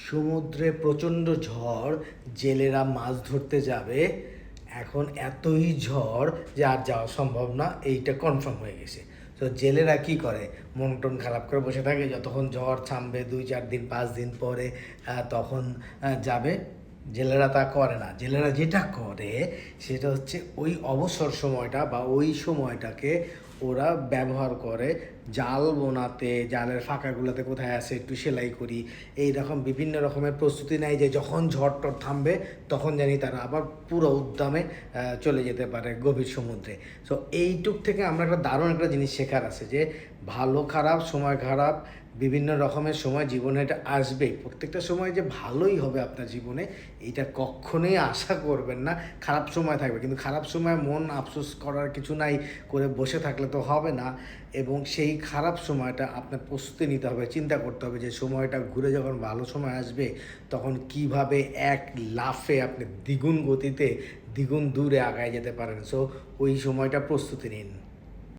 সমুদ্রে প্রচণ্ড ঝড়, জেলেরা মাছ ধরতে যাবে। এখন এতই ঝড় যে আর যাওয়া সম্ভব না, এইটা কনফার্ম হয়ে গেছে। তো জেলেরা কি করে, মন টন খারাপ করে বসে থাকে, যতক্ষণ ঝড় থামবে 2-4 দিন 5 দিন পরে তখন যাবে। জেলেরা তা করে না। জেলেরা যেটা করে সেটা হচ্ছে ওই অবসর সময়টা বা ওই সময়টাকে ওরা ব্যবহার করে জাল বোনাতে, জালের ফাঁকাগুলোতে কোথায় আছে একটু সেলাই করি, এই রকম বিভিন্ন রকমের প্রস্তুতি নেয় যে যখন ঝড় টড় থামবে তখন জানি তারা আবার পুরো উদ্যমে চলে যেতে পারে গভীর সমুদ্রে। সো এইটুক থেকে আমরা একটা দারুণ একটা জিনিস শেখার আছে যে ভালো খারাপ, সময় খারাপ, বিভিন্ন রকমের সময় জীবনে এটা আসবেই। প্রত্যেকটা সময় যে ভালোই হবে আপনার জীবনে এটা কখনোই আশা করবেন না। খারাপ সময় থাকবে, কিন্তু খারাপ সময় মন আফসোস করার কিছু নাই, করে বসে থাকলে তো হবে না। এবং সেই খারাপ সময়টা আপনার প্রস্তুতি নিতে হবে, চিন্তা করতে হবে যে সময়টা ঘুরে যখন ভালো সময় আসবে তখন কিভাবে এক লাফে আপনি দ্বিগুণ গতিতে দ্বিগুণ দূরে আগায় যেতে পারেন। সো ওই সময়টা প্রস্তুতি নিন।